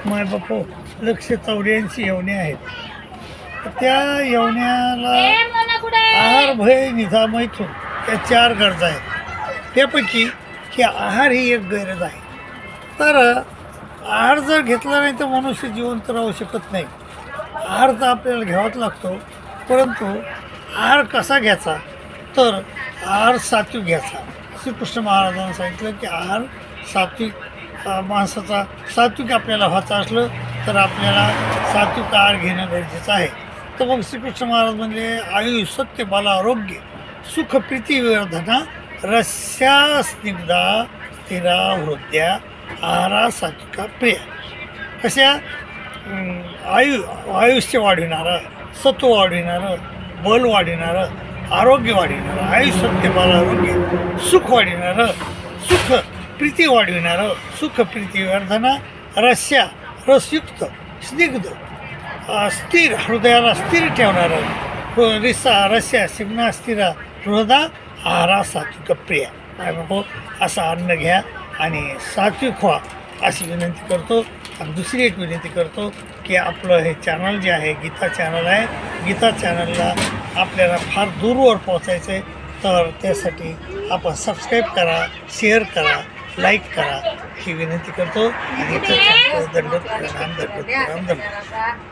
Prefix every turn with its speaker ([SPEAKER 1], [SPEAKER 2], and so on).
[SPEAKER 1] माय बापू 184 यवने आहेत. त्या यवन्याला आहार भय निधा मैथून त्या 4 गरजा आहेत. त्यापैकी की आहार ही एक गरज आहे. तर आहार जर घेतला नाही तर मनुष्य जिवंत राहू शकत नाही. आहार तर आपल्याला घ्यावाच लागतो, परंतु आहार कसा घ्यायचा तर आहार सात्विक घ्यायचा. श्रीकृष्ण महाराजांनी सांगितलं की आहार सात्विक माणसाचा सात्विक आपल्याला व्हायचं असलं तर आपल्याला सात्विक आहार घेणं गरजेचं आहे. तर मग श्रीकृष्ण महाराज म्हणजे आयु सत्य बल आरोग्य सुख प्रीती विवर्धना रस्या स्निग्धा स्थिरा हृदया आहारा सात्विका प्रिया. कशा आयुष्य वाढविणारं, सत्व वाढविणारं, बल वाढविणारं, आरोग्य वाढविणारं, आयुष्य बल आरोग्य, सुख वाढविणारं, सुख प्रीती वाढविणारं, सुख प्रीती वर्धना रस्या रसयुक्त स्निग्ध स्थिर हृदयाला स्थिर ठेवणारं रस्या सिग्ना स्थिरा हृदा आहारा सात्विक प्रिया. काय म्हणतो असं अन्न घ्या आणि सात्विक व्हा अशी विनंती करतो. आणि दुसरी एक विनंती करतो की आपलं हे चॅनल जे आहे गीता चॅनल आहे, गीता चॅनलला आपल्याला फार दूरवर पोचायचं आहे. तर त्यासाठी आपण सबस्क्राईब करा, शेअर करा, लाईक करा ही विनंती करतो. आणि दंडवत प्रणाम.